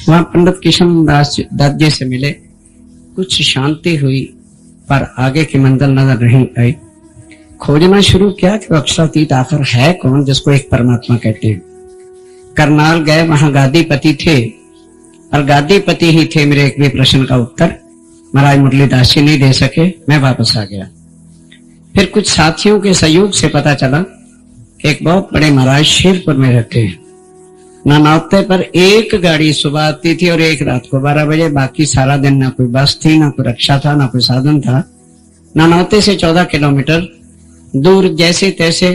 वहां पंडित किशन दास दत्त जी से मिले, कुछ शांति हुई, पर आगे की मंजिल नजर नहीं आई। खोजना शुरू किया कि अक्षरातीत आखिर है कौन जिसको एक परमात्मा कहते हैं। करनाल गए, वहां गादीपति थे, और गादीपति ही थे मेरे एक भी प्रश्न का उत्तर महाराज मुरलीदास जी नहीं दे सके। मैं वापस आ गया। फिर कुछ साथियों के सहयोग से पता चला कि एक बहुत बड़े महाराज शेरपुर में रहते हैं। नानौते पर एक गाड़ी सुबह आती थी और एक रात को 12 बजे। बाकी सारा दिन ना कोई बस थी, ना कोई रिक्शा था, ना कोई साधन था। नानौते से 14 किलोमीटर दूर जैसे तैसे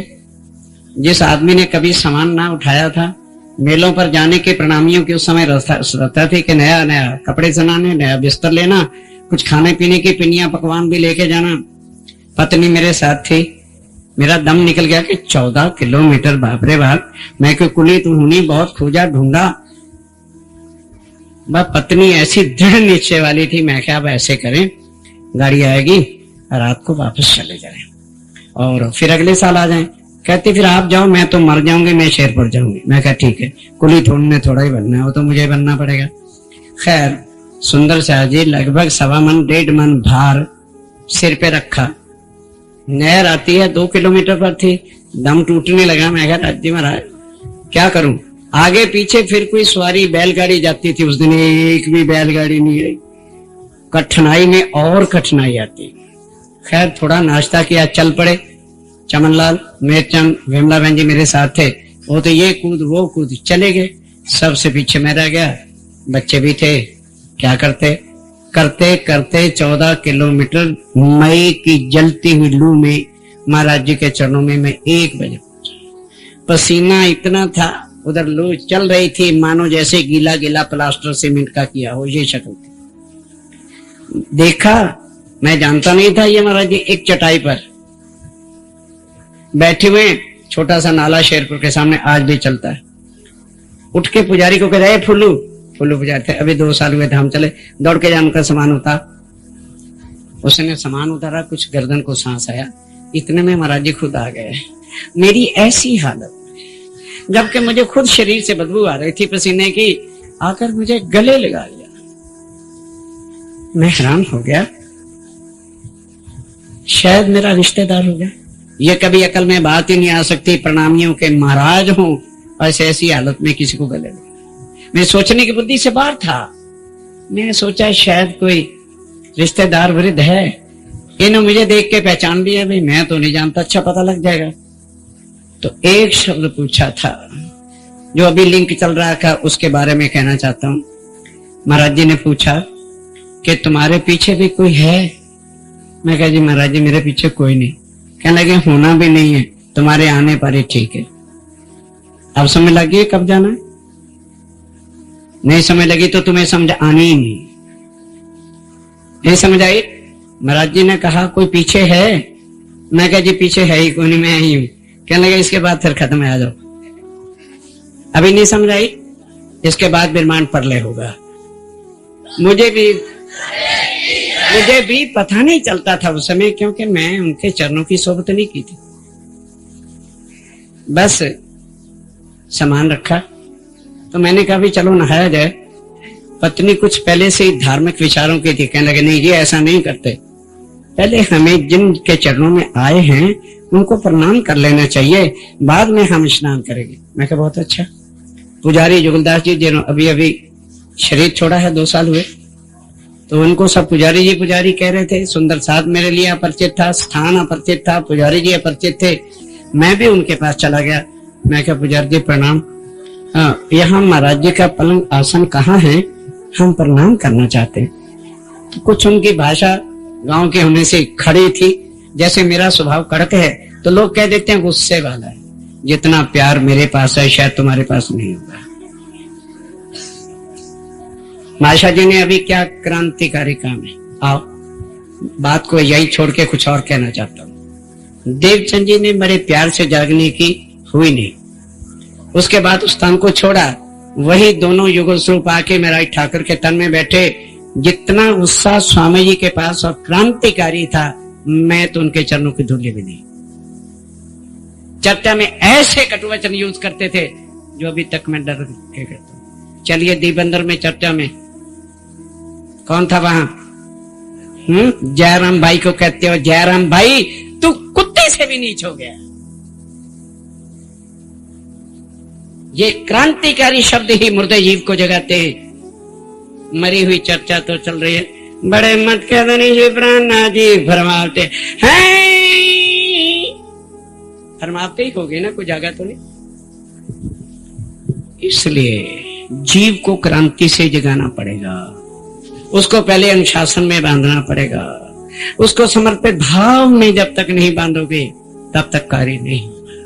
जिस आदमी ने कभी सामान ना उठाया था, मेलों पर जाने के प्रणामियों के उस समय रहता थी कि नया नया कपड़े सनाने, नया बिस्तर लेना, कुछ खाने पीने की पिनिया पकवान भी लेके जाना। पत्नी मेरे साथ थी। मेरा दम निकल गया कि 14 किलोमीटर, बाप रे बाप। मैं कोई कुली तो हुनी, बहुत खोजा ढूंढा। वह पत्नी ऐसी दृढ़ निश्चय वाली थी। मैं क्या, अब ऐसे करें, गाड़ी आएगी, रात को वापस चले जाएं और फिर अगले साल आ जाएं। कहती फिर आप जाओ, मैं तो मर जाऊंगी, मैं शेरपुर जाऊंगी। मैं कहा ठीक है, कुली थोड़ने थोड़ा ही बनना है, वो तो मुझे बनना पड़ेगा। खैर सुंदर शाह जी लगभग 1.25 मन 1.5 मन भार सिर पे रखा। नहर आती है, 2 किलोमीटर पर थी। दम टूटने लगा। मैं कहा राजी महाराज क्या करूं। आगे पीछे फिर कोई सवारी बैलगाड़ी जाती थी। उस दिन एक भी बैलगाड़ी नहीं आई। कठिनाई में और कठिनाई आती। खैर थोड़ा नाश्ता किया, चल पड़े। चमनलाल, मेरचंद, विमला बहन जी मेरे साथ थे। वो तो ये कूद वो कूद चले गए। सबसे पीछे मैं रह गया। बच्चे भी थे। क्या करते करते करते 14 किलोमीटर मई की जलती हुई लू में महाराज जी के चरणों में मैं 1 बजे पहुंचा। पसीना इतना था, उधर लू चल रही थी मानो जैसे गीला गीला प्लास्टर सीमेंट का किया हो, ये शक्ल थी। देखा, मैं जानता नहीं था ये महाराज जी एक चटाई पर बैठे हुए। छोटा सा नाला शेरपुर के सामने आज भी चलता है। उठ के पुजारी को कह रहे फुल्लू, फुल्लू पुजारी थे, अभी 2 साल हुए थे। हम चले, दौड़ के जानकर सामान उतार। उसने सामान उतारा, कुछ गर्दन को सांस आया। इतने में महाराज जी खुद आ गए। मेरी ऐसी हालत, जबकि मुझे खुद शरीर से बदबू आ रही थी पसीने की, आकर मुझे गले लगा लिया। मैं हैरान हो गया, शायद मेरा रिश्तेदार हो गया। ये कभी अकल में बात ही नहीं आ सकती, प्रणामियों के महाराज हों ऐसे ऐसी हालत में किसी को गले लगा। मैं सोचने की बुद्धि से बाहर था। मैंने सोचा शायद कोई रिश्तेदार वृद्ध है, इन्होंने मुझे देख के पहचान लिया। भाई मैं तो नहीं जानता, अच्छा पता लग जाएगा। तो एक शब्द पूछा था जो अभी लिंक चल रहा था, उसके बारे में कहना चाहता हूं। महाराज जी ने पूछा कि तुम्हारे पीछे भी कोई है? मैं कहा जी महाराज जी मेरे पीछे कोई नहीं। कहने लगे होना भी नहीं है, तुम्हारे आने पर ही ठीक है। अब समझ लगी कब जाना है? नहीं समझ लगी तो तुम्हें समझ आनी ही नहीं समझ आई। महाराज जी ने कहा कोई पीछे है? मैं कहा जी पीछे है ही कोई नहीं, मैं ही हूं। कहने लगे इसके बाद फिर खत्म है, आ जाओ। अभी नहीं समझ आई, इसके बाद ब्रह्मांड प्रलय होगा। मुझे भी पता नहीं चलता था उस समय, क्योंकि मैं उनके चरणों की सोबत नहीं की थी। बस सामान रखा तो मैंने कहा भी चलो नहाया जाए। पत्नी कुछ पहले से ही धार्मिक विचारों की थी। कहने लगे नहीं जी ऐसा नहीं करते, पहले हमें जिन के चरणों में आए हैं उनको प्रणाम कर लेना चाहिए, बाद में हम स्नान करेंगे। मैं कहा बहुत अच्छा। पुजारी जुगलदास जी जिन्होंने अभी अभी शरीर छोड़ा है, 2 साल हुए, तो उनको सब पुजारी जी पुजारी कह रहे थे। सुंदर साथ मेरे लिए अपरिचित था, स्थान अपरिचित था, पुजारी जी अपरिचित थे। मैं भी उनके पास चला गया। मैं कहा पुजारी जी प्रणाम, यहाँ महाराज जी का पलंग आसन कहाँ है, हम प्रणाम करना चाहते हैं। तो कुछ उनकी भाषा गांव के होने से खड़ी थी। जैसे मेरा स्वभाव कड़क है तो लोग कह देते हैं गुस्से वाला है। जितना प्यार मेरे पास है शायद तुम्हारे पास नहीं होगा। माशा जी ने अभी क्या क्रांतिकारी काम है, आओ बात को यही छोड़ के कुछ और कहना चाहता हूँ। देवचंद जी ने बड़े प्यार से जागने की हुई नहीं, उसके बाद उस स्थान को छोड़ा। वही दोनों युगल स्वरूप आके मेरा ठाकुर के तन में बैठे। जितना उत्साह स्वामी जी के पास और क्रांतिकारी था, मैं तो उनके चरणों की धूली भी नहीं। चर्चा में ऐसे कटुवचन यूज करते थे जो अभी तक मैं डर के करता हूं। चलिए दीपंदर में चर्चा में कौन था वहां? जयराम भाई को कहते हो, जयराम भाई तू कुत्ते से भी नीच हो गया। ये क्रांतिकारी शब्द ही मुर्दे जीव को जगाते हैं। मरी हुई चर्चा तो चल रही है, बड़े मत कहते जी प्राणा जी फरमाते हैं, फरमाते ही हो गए ना, कोई जागा तो नहीं। इसलिए जीव को क्रांति से जगाना पड़ेगा, उसको पहले अनुशासन में बांधना पड़ेगा, उसको समर्पित भाव में जब तक नहीं बांधोगे तब तक कार्य नहीं होगा।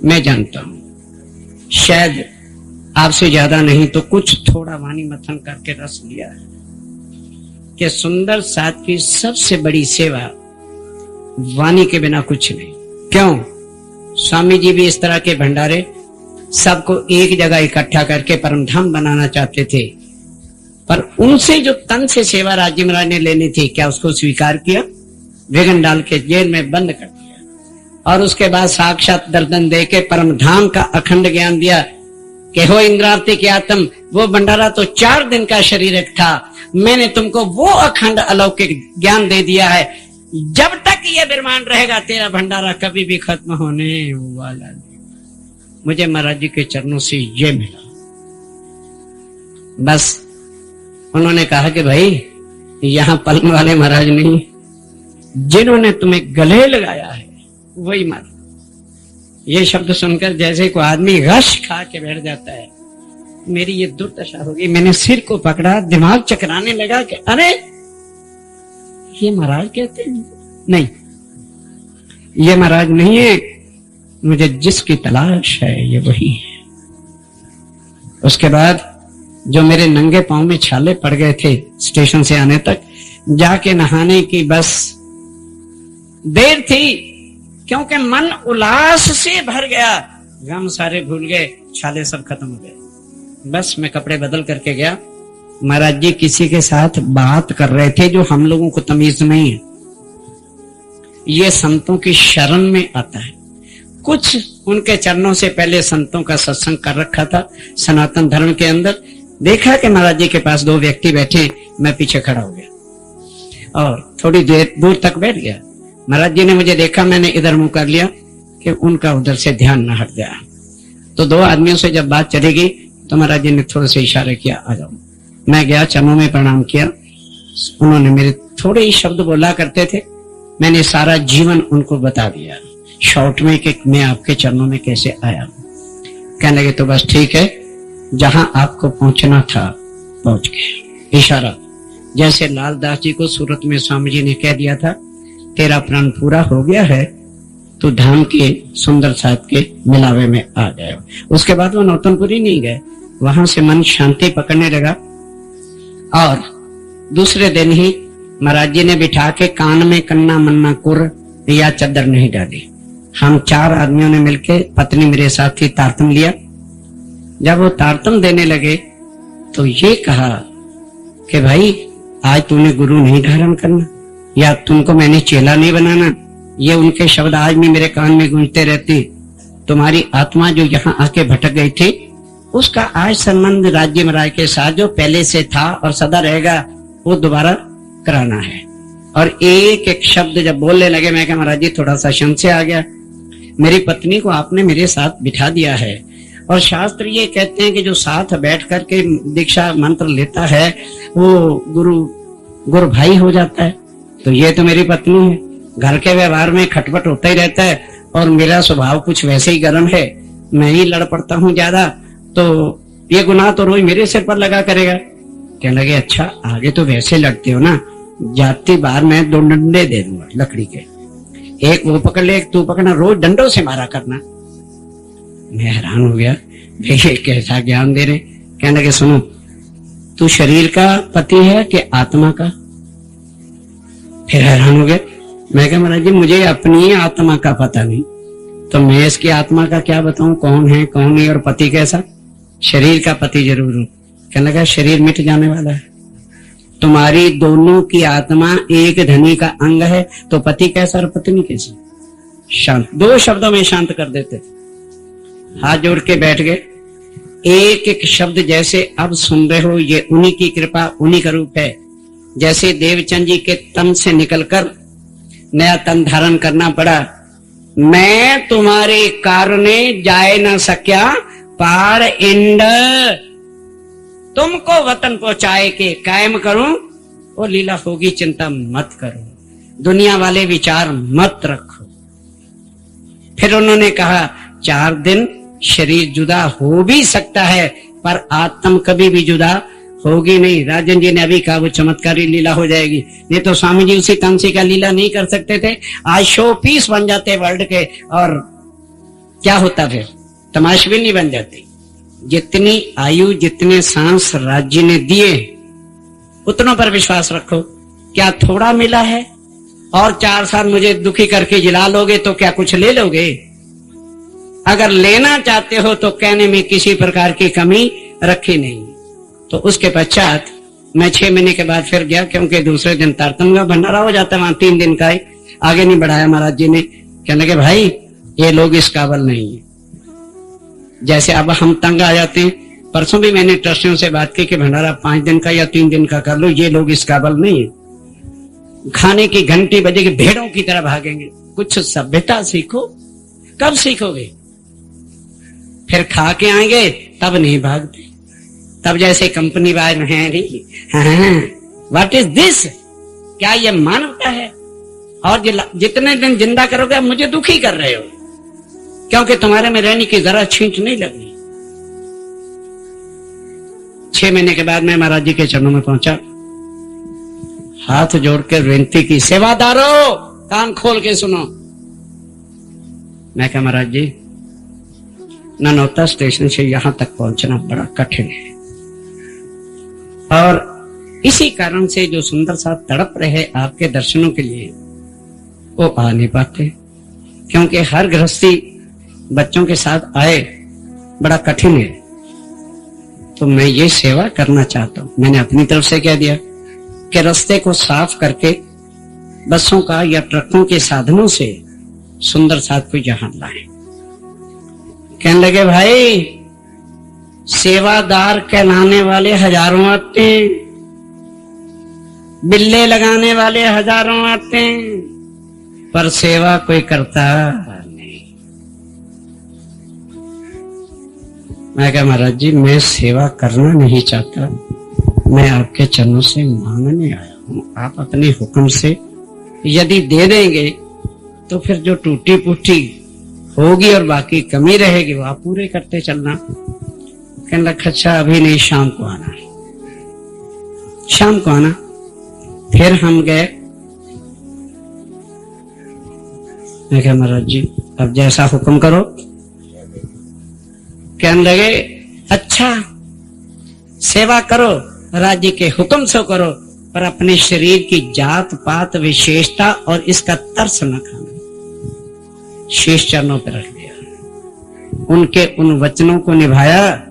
मैं जानता हूं शायद आपसे ज्यादा नहीं तो कुछ थोड़ा वाणी मथन करके रस लिया है कि सुंदर साथ की सबसे बड़ी सेवा वाणी के बिना कुछ नहीं। क्यों? स्वामी जी भी इस तरह के भंडारे सबको एक जगह इकट्ठा करके परमधाम बनाना चाहते थे, पर उनसे जो तन से सेवा राज्य महाराज ने लेनी थी, क्या उसको स्वीकार किया? विघन डाल के जेल में बंद कर दिया और उसके बाद साक्षात दर्शन दे के परमधाम का अखंड ज्ञान दिया कि हो इंद्रावती के आत्म, वो भंडारा तो 4 दिन का शरीर था, मैंने तुमको वो अखंड अलौकिक ज्ञान दे दिया है, जब तक ये विराजमान रहेगा तेरा भंडारा कभी भी खत्म होने वाला नहीं। मुझे महाराज जी के चरणों से ये मिला। बस उन्होंने कहा कि भाई यहां पलने वाले महाराज नहीं, जिन्होंने तुम्हें गले लगाया है वही मर। ये शब्द सुनकर जैसे कोई आदमी रस खा के बैठ जाता है, मेरी ये दुर्दशा होगी। मैंने सिर को पकड़ा, दिमाग चकराने लगा कि अरे ये महाराज कहते हैं, नहीं ये महाराज नहीं है, मुझे जिसकी तलाश है ये वही है। उसके बाद जो मेरे नंगे पांव में छाले पड़ गए थे स्टेशन से आने तक, जाके नहाने की बस देर थी, क्योंकि मन उल्लास से भर गया, गम सारे भूल गए, छाले सब खत्म हो गए। बस मैं कपड़े बदल करके गया। महाराज जी किसी के साथ बात कर रहे थे जो हम लोगों को तमीज नहीं है, ये संतों की शरण में आता है। कुछ उनके चरणों से पहले संतों का सत्संग कर रखा था सनातन धर्म के अंदर। देखा कि महाराज जी के पास 2 व्यक्ति बैठे, मैं पीछे खड़ा हो गया और थोड़ी देर दूर तक बैठ गया। महाराज जी ने मुझे देखा, मैंने इधर मुंह कर लिया कि उनका उधर से ध्यान न हट गया। तो 2 आदमियों से जब बात चली गई तो महाराज जी ने थोड़े से इशारे किया, आ जाओ। मैं गया, चरणों में प्रणाम किया। उन्होंने मेरे थोड़े ही शब्द बोला करते थे, मैंने सारा जीवन उनको बता दिया शॉर्ट में कि मैं आपके चरणों में कैसे आया। कहने लगे तो बस ठीक है, जहां आपको पहुंचना था पहुंच गए। इशारा जैसे लालदास जी को सूरत में स्वामी जी ने कह दिया था, तेरा प्रण पूरा हो गया है, तो धाम के सुंदर साहब के मिलावे में आ गए। उसके बाद वो नौतनपुरी नहीं गए, वहां से मन शांति पकड़ने लगा। और दूसरे दिन ही महाराज जी ने बिठा के कान में कन्ना मन्ना कुर या चद्दर नहीं डाली। हम 4 आदमियों ने मिलके, पत्नी मेरे साथ ही, तारतम लिया। जब वो तारतम देने लगे तो ये कहा कि भाई आज तूने गुरु नहीं धारण करना, या तुमको मैंने चेला नहीं बनाना। ये उनके शब्द आज भी मेरे कान में गूंजते रहते। तुम्हारी आत्मा जो यहाँ आके भटक गई थी, उसका आज संबंध राज्य महाराज के साथ जो पहले से था और सदा रहेगा, वो दोबारा कराना है। और एक एक शब्द जब बोलने लगे, मैं कहा महाराज जी थोड़ा सा संशय आ गया, मेरी पत्नी को आपने मेरे साथ बिठा दिया है और शास्त्र ये कहते हैं कि जो साथ बैठ करके दीक्षा मंत्र लेता है वो गुरु भाई हो जाता है। तो ये तो मेरी पत्नी है, घर के व्यवहार में खटपट होता ही रहता है और मेरा स्वभाव कुछ वैसे ही गर्म है, मैं ही लड़ पड़ता हूँ ज्यादा, तो ये गुनाह तो रोज मेरे सिर पर लगा करेगा। कहने लगे अच्छा आगे तो वैसे लड़ते हो ना, जाती बार मैं 2 डंडे दे दूंगा लकड़ी के, एक वो पकड़ ले एक तू पकड़ना, रोज डंडों से मारा करना। मैं हैरान हो गया, ये कैसा ज्ञान दे रहे। कहने लगे सुनो, तू शरीर का पति है कि आत्मा का? फिर हैरान हो गया। मैं कहा महाराज जी मुझे अपनी आत्मा का पता नहीं, तो मैं इसकी आत्मा का क्या बताऊं, कौन है कौन नहीं, और पति कैसा? शरीर का पति जरूर हूं। कहने लगा शरीर मिट जाने वाला है, तुम्हारी दोनों की आत्मा एक धनी का अंग है, तो पति कैसा और पत्नी कैसी? शांत, 2 शब्दों में शांत कर देते। हाथ जोड़ के बैठ गए। एक एक शब्द जैसे अब सुन रहे हो, ये उन्हीं की कृपा, उन्हीं का रूप है। जैसे देवचंद जी के तन से निकलकर नया तन धारण करना पड़ा। मैं तुम्हारे कारणे जाए न सक्या पार इंड, तुमको वतन पहुंचाए के कायम करूं, वो लीला होगी चिंता मत करो, दुनिया वाले विचार मत रखो। फिर उन्होंने कहा 4 दिन शरीर जुदा हो भी सकता है पर आत्म कभी भी जुदा होगी नहीं। राजन जी ने अभी कहा वो चमत्कारी लीला हो जाएगी। ये तो स्वामी जी उसी तन से का लीला नहीं कर सकते थे, आज शो पीस बन जाते वर्ल्ड के, और क्या होता फिर, तमाशबीन नहीं बन जाते। जितनी आयु जितने सांस राज्य ने दिए उतनों पर विश्वास रखो। क्या थोड़ा मिला है? और 4 साल मुझे दुखी करके जिला लोगे तो क्या कुछ ले लोगे? अगर लेना चाहते हो तो कहने में किसी प्रकार की कमी रखी नहीं। तो उसके पश्चात मैं 6 महीने के बाद फिर गया, क्योंकि दूसरे दिन तारतम्य का भंडारा हो जाता है वहां, 3 दिन का ही। आगे नहीं बढ़ाया महाराज जी ने, कहने लगे भाई ये लोग इस काबिल नहीं है। जैसे अब हम तंग आ जाते हैं, परसों भी मैंने ट्रस्टियों से बात की कि भंडारा 5 दिन का या 3 दिन का कर लो, ये लोग इस काबिल नहीं है। खाने की घंटी बजेगी भेड़ों की तरह भागेंगे। कुछ सभ्यता सीखो। कब सीखोगे? फिर खा के आएंगे तब नहीं भागते, तब जैसे कंपनी वाले हैं रही, व्हाट इज दिस, क्या ये मानवता है? और जितने दिन जिंदा करोगे आप मुझे दुखी कर रहे हो, क्योंकि तुम्हारे में रहने की जरा छींट नहीं लगी। 6 महीने के बाद मैं महाराज जी के चरणों में पहुंचा, हाथ जोड़कर विनती की, सेवादारों कान खोल के सुनो। मैं कहा महाराज जी ननौता स्टेशन से यहां तक पहुंचना बड़ा कठिन है, और इसी कारण से जो सुंदर सा तड़प रहे आपके दर्शनों के लिए वो आ नहीं पाते, क्योंकि हर गृहस्थी बच्चों के साथ आए बड़ा कठिन है। तो मैं ये सेवा करना चाहता हूं। मैंने अपनी तरफ से कह दिया कि रास्ते को साफ करके बसों का या ट्रकों के साधनों से सुंदर साथ को यहां लाए। कहने लगे भाई सेवादार कहलाने वाले हजारों आते हैं, बिल्ले लगाने वाले हजारों आते हैं, पर सेवा कोई करता नहीं। मैं कहा महाराज जी मैं सेवा करना नहीं चाहता, मैं आपके चरणों से मांगने आया हूं। आप अपने हुक्म से यदि दे देंगे तो फिर जो टूटी फूटी होगी और बाकी कमी रहेगी वो आप पूरे करते चलना। कहने लगा अच्छा अभी नहीं, शाम को आना, शाम को आना। फिर हम गए। मैं कहा महाराज जी अब जैसा हुक्म करो। कहने लगे अच्छा सेवा करो, राज्य के हुक्म से करो, पर अपने शरीर की जात पात विशेषता और इसका तरस न खाना। शीश चरणों पर रख दिया, उनके उन वचनों को निभाया।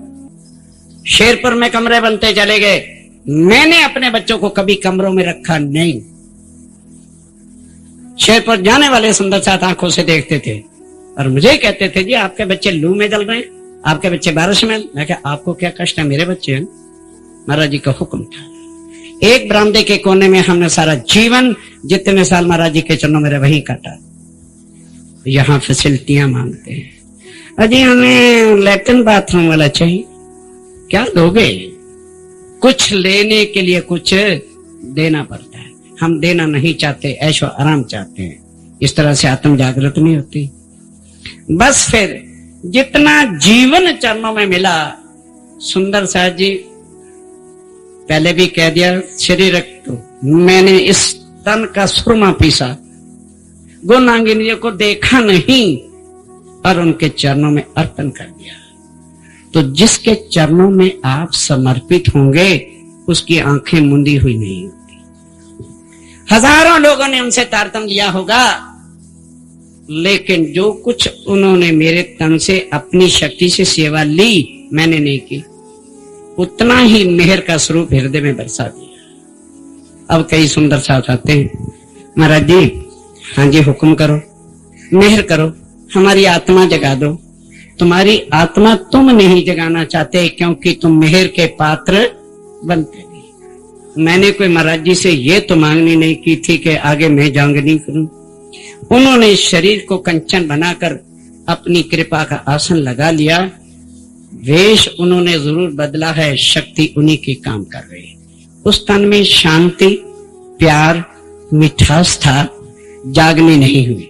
शेरपुर में कमरे बनते चले गए। मैंने अपने बच्चों को कभी कमरों में रखा नहीं। शेरपुर जाने वाले सुंदर साथ आंखों से देखते थे और मुझे कहते थे जी आपके बच्चे लू में जल रहे हैं, आपके बच्चे बारिश में। मैं कहा आपको क्या कष्ट है, मेरे बच्चे हैं। महाराज जी का हुक्म था। एक बरामदे के कोने में हमने सारा जीवन जितने साल महाराज जी के चरणों में वही काटा। यहाँ फैसिलिटियां मांगते हैं, अजी हमें लैट्रिन बाथरूम वाला चाहिए। क्या दोगे? कुछ लेने के लिए कुछ देना पड़ता है। हम देना नहीं चाहते, ऐशो आराम चाहते हैं। इस तरह से आत्म जागृत नहीं होती। बस फिर जितना जीवन चरणों में मिला, सुंदर साहब जी पहले भी कह दिया, शरीर तो मैंने इस तन का सुरमा पीसा, गुणांगिनियों को देखा नहीं और उनके चरणों में अर्पण कर दिया। तो जिसके चरणों में आप समर्पित होंगे उसकी आंखें मुंदी हुई नहीं होती। हजारों लोगों ने उनसे तारतम्य लिया होगा, लेकिन जो कुछ उन्होंने मेरे तन से अपनी शक्ति से सेवा ली मैंने नहीं की, उतना ही मेहर का स्वरूप हृदय में बरसा दिया। अब कई सुंदर साथ आते हैं, महाराज जी हाँ जी हुक्म करो, मेहर करो, हमारी आत्मा जगा दो। तुम्हारी आत्मा तुम नहीं जगाना चाहते, क्योंकि तुम मेहर के पात्र बनते नहीं। मैंने कोई महाराज जी से ये तो मांगनी नहीं की थी कि आगे मैं जंग नहीं करूं। उन्होंने शरीर को कंचन बनाकर अपनी कृपा का आसन लगा लिया। वेश उन्होंने जरूर बदला है, शक्ति उन्हीं की काम कर रही है। उस तन में शांति, प्यार, मिठास था, जागनी नहीं हुई।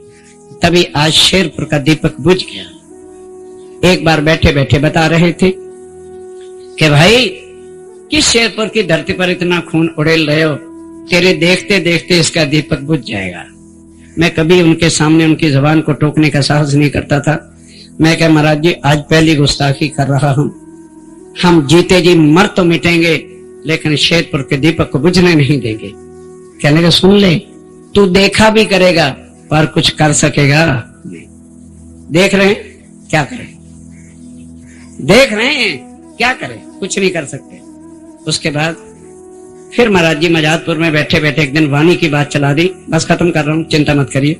तभी आज शेरपुर का दीपक बुझ गया। एक बार बैठे बैठे बता रहे थे कि भाई किस शेरपुर की धरती पर इतना खून उड़ेल रहे हो, तेरे देखते देखते इसका दीपक बुझ जाएगा। मैं कभी उनके सामने उनकी जबान को टोकने का साहस नहीं करता था। मैं कह महाराज जी आज पहली गुस्ताखी कर रहा हूं, हम जीते जी मर तो मिटेंगे लेकिन शेरपुर के दीपक को बुझने नहीं देंगे। कहने लगे सुन ले, तू देखा भी करेगा पर कुछ कर सकेगा नहीं। देख रहे हैं क्या करें, देख रहे हैं क्या करें, कुछ नहीं कर सकते। उसके बाद फिर महाराज जी मजादपुर में बैठे बैठे एक दिन वाणी की बात चला दी। बस खत्म कर रहा हूं, चिंता मत करिए।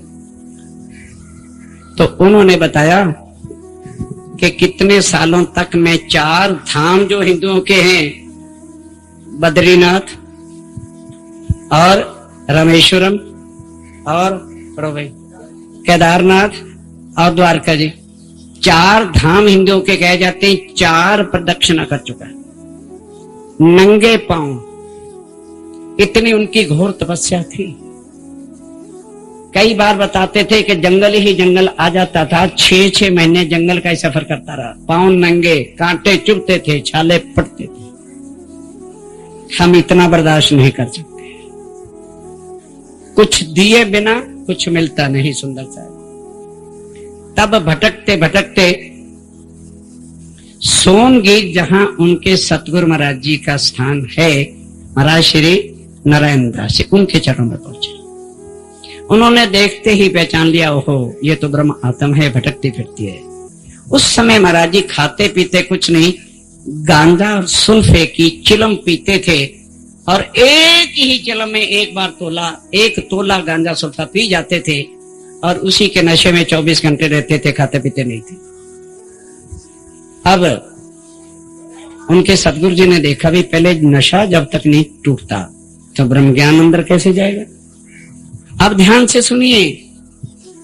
तो उन्होंने बताया कि कितने सालों तक मैं 4 धाम जो हिंदुओं के हैं, बद्रीनाथ और रामेश्वरम और केदारनाथ और द्वारका जी, 4 धाम हिंदुओं के कहे जाते हैं, 4 प्रदक्षिणा कर चुका है नंगे पांव। इतनी उनकी घोर तपस्या थी। कई बार बताते थे कि जंगल ही जंगल आ जाता था, 6-6 महीने जंगल का ही सफर करता रहा, पांव नंगे, कांटे चुभते थे, छाले पड़ते थे। हम इतना बर्दाश्त नहीं कर सकते। कुछ दिए बिना कुछ मिलता नहीं, सुंदर साहब। तब भटकते भटकते सोनगीत, जहां उनके सतगुरु महाराज जी का स्थान है, महाराज श्री नारायण दास जी, उनके चरणों में पहुंचे। उन्होंने देखते ही पहचान लिया, ओहो ये तो ब्रह्म आत्मा है, भटकती फिरती है। उस समय महाराज जी खाते पीते कुछ नहीं, गांजा और सुल्फे की चिलम पीते थे और एक ही चिलम में एक तोला गांजा सुल्फा पी जाते थे और उसी के नशे में 24 घंटे रहते थे, खाते पीते नहीं थे। अब उनके सतगुरु जी ने देखा भी पहले नशा जब तक नहीं टूटता तो ब्रह्म ज्ञान अंदर कैसे जाएगा। अब ध्यान से सुनिए,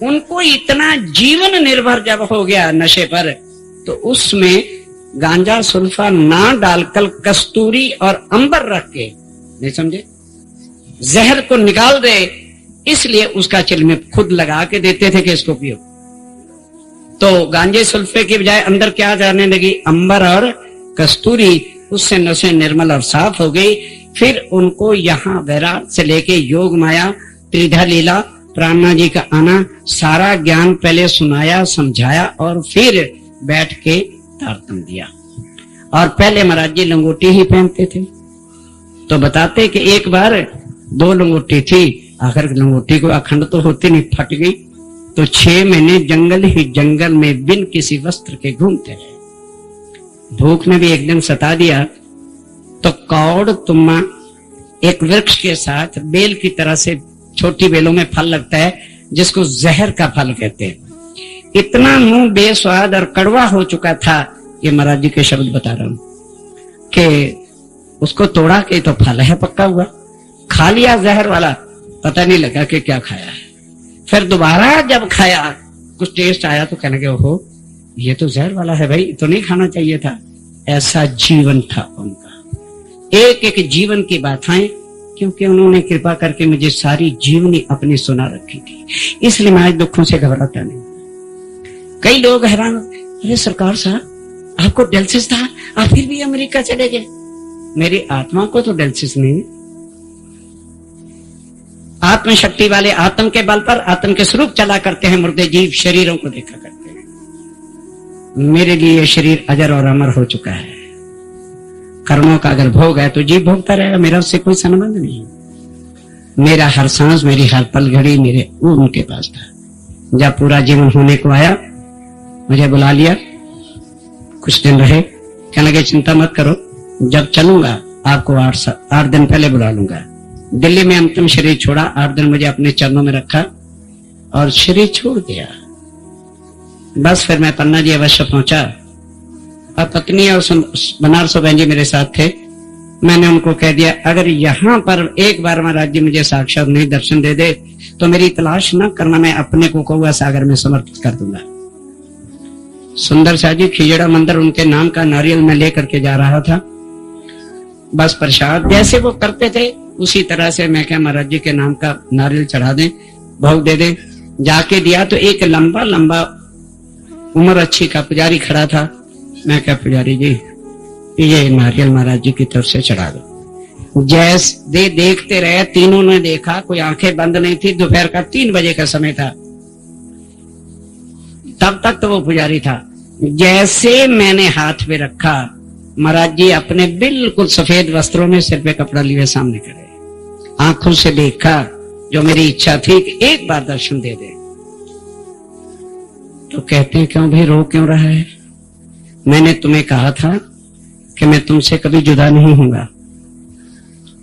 उनको इतना जीवन निर्भर जब हो गया नशे पर, तो उसमें गांजा सुल्फा ना डालकर कस्तूरी और अंबर रख के, नहीं समझे, जहर को निकाल दे, इसलिए उसका चिल में खुद लगा के देते थे कि इसको पियो। तो गांजे सुल्फे की बजाय अंदर क्या जाने लगी, अंबर और कस्तूरी, उससे नशे निर्मल और साफ हो गई। फिर उनको यहाँ वैराग से लेके योग माया, त्रिधा लीला, प्राणनाथ जी का आना, सारा ज्ञान पहले सुनाया, समझाया और फिर बैठ के तारतम दिया। और पहले महाराज जी लंगोटी ही पहनते थे। तो बताते कि एक बार 2 लंगोटी थी, आखिर लंगोटी को अखंड तो होती नहीं, फट गई। तो 6 महीने जंगल ही जंगल में बिन किसी वस्त्र के घूमते रहे। भूख ने भी एक दिन सता दिया तो कौड़ तुम्मा एक वृक्ष के साथ बेल की तरह से, छोटी बेलों में फल लगता है जिसको जहर का फल कहते हैं। इतना मुंह बेस्वाद और कड़वा हो चुका था, ये महाराज जी के शब्द बता रहा हूं, कि उसको तोड़ा के तो फल है पक्का हुआ, खा लिया जहर वाला, पता नहीं लगा कि क्या खाया है। फिर दोबारा जब खाया, कुछ टेस्ट आया तो कहने के ओहो ये तो जहर वाला है भाई, तो नहीं खाना चाहिए था। ऐसा जीवन था उनका, एक एक जीवन की बातें, क्योंकि उन्होंने कृपा करके मुझे सारी जीवनी अपनी सुना रखी थी, इसलिए मैं आज दुखों से घबराता नहीं। कई लोग हैरान, अरे सरकार साहब आपको डायलिसिस था, आप फिर भी अमेरिका चले गए। मेरी आत्मा को तो डायलिसिस नहीं, आत्मशक्ति वाले आत्म के बल पर आत्म के स्वरूप चला करते हैं, मुर्दे जीव शरीरों को देखा करते हैं। मेरे लिए ये शरीर अजर और अमर हो चुका है। कर्मों का अगर भोग है तो जीव भोगता रहेगा, मेरा उससे कोई संबंध नहीं। मेरा हर सांस, मेरी हर पल घड़ी मेरे उनके पास था। जब पूरा जीवन होने को आया, मुझे बुला लिया, कुछ दिन रहे, कहने लगे चिंता मत करो, जब चलूंगा आपको 8 दिन पहले बुला लूंगा। दिल्ली में अंतिम शरीर छोड़ा, 8 दिन मुझे अपने चरणों में रखा और शरीर छोड़ दिया। बस फिर मैं पन्ना जी अवश्य पहुंचा और पत्नी और बनारस बहन जी मेरे साथ थे। मैंने उनको कह दिया अगर यहाँ पर एक बार महाराज जी मुझे साक्षात नहीं दर्शन दे दे तो मेरी तलाश न करना, मैं अपने को कौआ सागर में समर्पित कर दूंगा। सुंदर शाह जी खिजड़ा मंदिर उनके नाम का नारियल में लेकर के जा रहा था। बस प्रसाद जैसे वो करते थे उसी तरह से मैं क्या महाराज जी के नाम का नारियल चढ़ा दें, भोग दे दें। जाके दिया तो एक लंबा लंबा उम्र अच्छी का पुजारी खड़ा था। मैं क्या पुजारी जी ये नारियल महाराज जी की तरफ से चढ़ा दो। जैसे देखते रहे, तीनों ने देखा, कोई आंखें बंद नहीं थी। दोपहर का 3 बजे का समय था, तब तक तो वो पुजारी था। जैसे मैंने हाथ पे रखा, महाराज जी अपने बिल्कुल सफेद वस्त्रों में सिर पे कपड़ा लिए सामने खड़े, आंखों से देखा जो मेरी इच्छा थी कि एक बार दर्शन दे दे। तो कहते हैं क्यों भाई रो क्यों रहा है? मैंने तुम्हें कहा था कि मैं तुमसे कभी जुदा नहीं होऊंगा,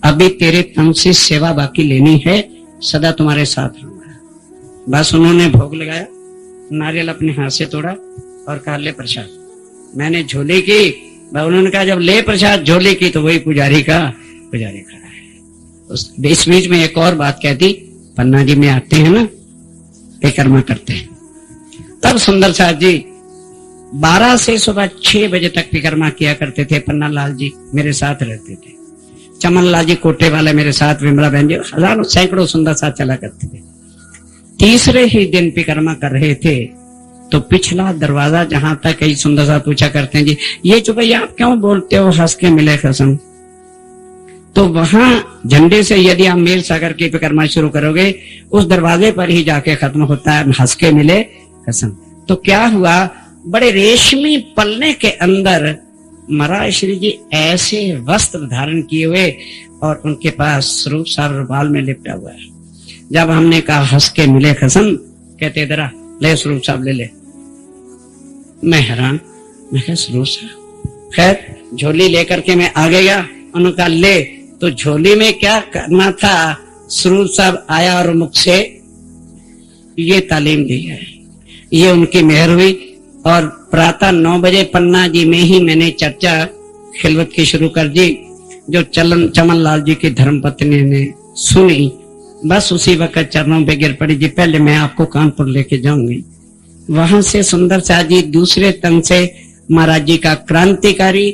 अभी तेरे तन से सेवा बाकी लेनी है, सदा तुम्हारे साथ रहूंगा। बस उन्होंने भोग लगाया, नारियल अपने हाथ से तोड़ा और कहा ले प्रसाद। मैंने झोली की, उन्होंने कहा जब ले प्रसाद झोली की तो वही पुजारी खड़ा है। उस बीच बीच में एक और बात कहती, पन्ना जी में आते हैं ना परिक्रमा करते हैं, तब सुंदर शाह जी 12 से सुबह 6 बजे तक परिक्रमा किया करते थे। पन्ना लाल जी मेरे साथ रहते थे, चमन लाल जी कोटे वाले मेरे साथ, विमला बहन जी, हजारों सैकड़ों सुंदर साथ चला करते थे। तीसरे ही दिन परिक्रमा कर रहे थे तो पिछला दरवाजा जहां तक कई सुंदर साथ पूछा करते हैं जी ये चुप भैया आप क्यों बोलते हो हंस के मिले कसम। तो वहां झंडे से यदि आप मीर सागर की परिक्रमा शुरू करोगे उस दरवाजे पर ही जाके खत्म होता है हंस के मिले कसम। तो क्या हुआ, बड़े रेशमी पल्ले के अंदर महाराज श्री जी ऐसे वस्त्र धारण किए हुए और उनके पास स्वरूप साहब रुमाल में लिपटा हुआ है। जब हमने कहा हंस के मिले कसम, कहते दरा ले स्वरूप साहब ले। मैं हैरान, मैं कहा स्वरूप साहब, खैर झोली लेकर के मैं आ गया। उन्होंने कहा ले, तो झोली में क्या करना था, स्वरूप साहब आया और मुख से ये तालीम दी है, ये उनकी मेहर हुई। और प्रातः 9 बजे पन्ना जी में ही मैंने चर्चा खिलवत की शुरू कर दी, जो चमन लाल जी की धर्मपत्नी ने सुनी। बस उसी वक्त चरणों पे गिर पड़ी, जी पहले मैं आपको कानपुर लेके जाऊंगी। वहां से सुंदर शाह जी दूसरे तंग से महाराज जी का क्रांतिकारी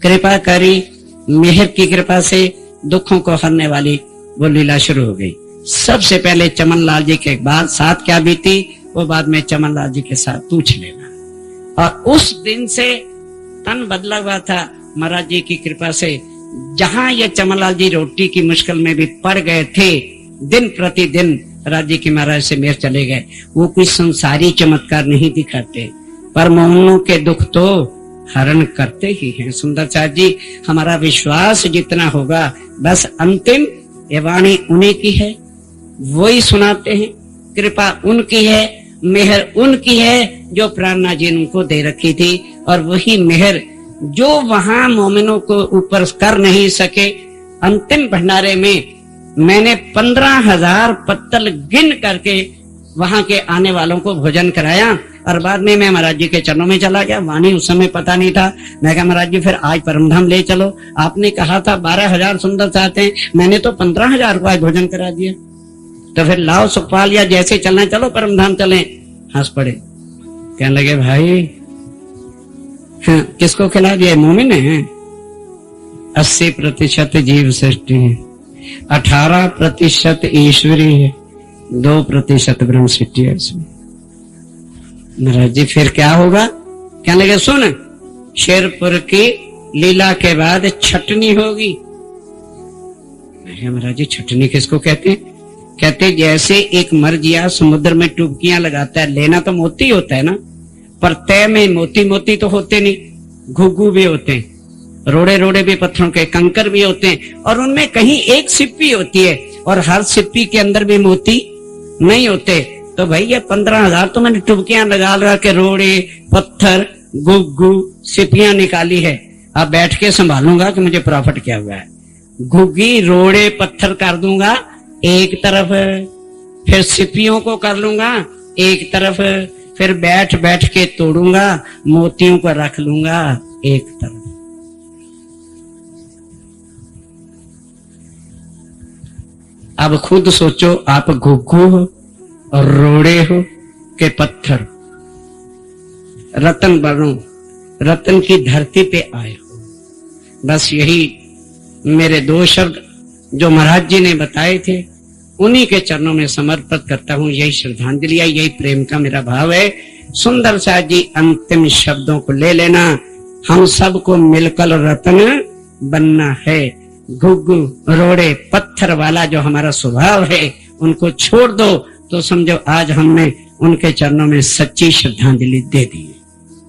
कृपाकारी मेहर की कृपा से दुखों को हरने वाली वो लीला शुरू हो गई। सबसे पहले चमन लाल जी के बाद साथ क्या बीती वो बाद में चमन लाल जी के साथ पूछ लेना। और उस दिन से तन बदला हुआ था महाराज जी की कृपा से। जहां ये चमन लाल जी रोटी की मुश्किल में भी पड़ गए थे, दिन प्रतिदिन राज जी की महाराज से मेहर चले गए। वो कोई संसारी चमत्कार नहीं दिखाते, पर मोहनों के दुख तो हरण करते ही हैं। सुंदर शाह जी हमारा विश्वास जितना होगा, बस अंतिम ये वाणी उन्हीं की है, वही सुनाते हैं, कृपा उनकी है, मेहर उनकी है जो प्राणनाथ जी ने उनको दे रखी थी। और वही मेहर जो वहां मोमिनों को ऊपर कर नहीं सके, अंतिम भंडारे में मैंने 15,000 पत्तल गिन करके वहां के आने वालों को भोजन कराया। और बाद में मैं महाराज जी के चरणों में चला गया। वाणी उस समय पता नहीं था। मैं कहा महाराज जी फिर आज परमधाम ले चलो, आपने कहा था 12,000 सुंदर चाहते हैं, मैंने तो 15,000 को आज भोजन करा दिया, तो फिर लाओ सुखपाल या जैसे चलना चलो परमधाम चलें। हंस पड़े, कहने लगे भाई हाँ, किसको खिला दिया, मोमिन है। 80% जीव सृष्टि है, 18% ईश्वरी है, 2% ब्रह्म सृष्टि है इसमें। महाराज जी फिर क्या होगा, कहने लगे सुन, शेरपुर की लीला के बाद छटनी होगी। महाराज जी छटनी किसको कहते हैं? कहते जैसे एक मर्जिया समुद्र में डुबकियां लगाता है, लेना तो मोती होता है ना, पर तय में मोती मोती तो होते नहीं, घुघू भी होते हैं, रोड़े रोड़े भी पत्थरों के, कंकर भी होते हैं, और उनमें कहीं एक सिप्पी होती है और हर सिप्पी के अंदर भी मोती नहीं होते। तो भाई ये 15,000 तो मैंने टुबकियां लगा के रोड़े पत्थर घुघू सिप्पियां निकाली है। अब बैठ के संभालूंगा कि मुझे प्रॉफिट क्या हुआ है। घुग्गी रोड़े पत्थर कर दूंगा एक तरफ, फिर सिप्पियों को कर लूंगा एक तरफ, फिर बैठ बैठ के तोड़ूंगा, मोतियों को रख लूंगा एक तरफ। अब खुद सोचो, आप घुघू हो और रोड़े हो के पत्थर, रतन बनो, रतन की धरती पे आए हो। बस यही मेरे 2 शब्द जो महाराज जी ने बताए थे, उन्हीं के चरणों में समर्पित करता हूं। यही श्रद्धांजलि है, यही प्रेम का मेरा भाव है। सुंदर सा जी अंतिम शब्दों को ले लेना, हम सबको मिलकर रतन बनना है। घुघू रोड़े पत्थर वाला जो हमारा स्वभाव है, उनको छोड़ दो तो समझो आज हमने उनके चरणों में सच्ची श्रद्धांजलि दे दी।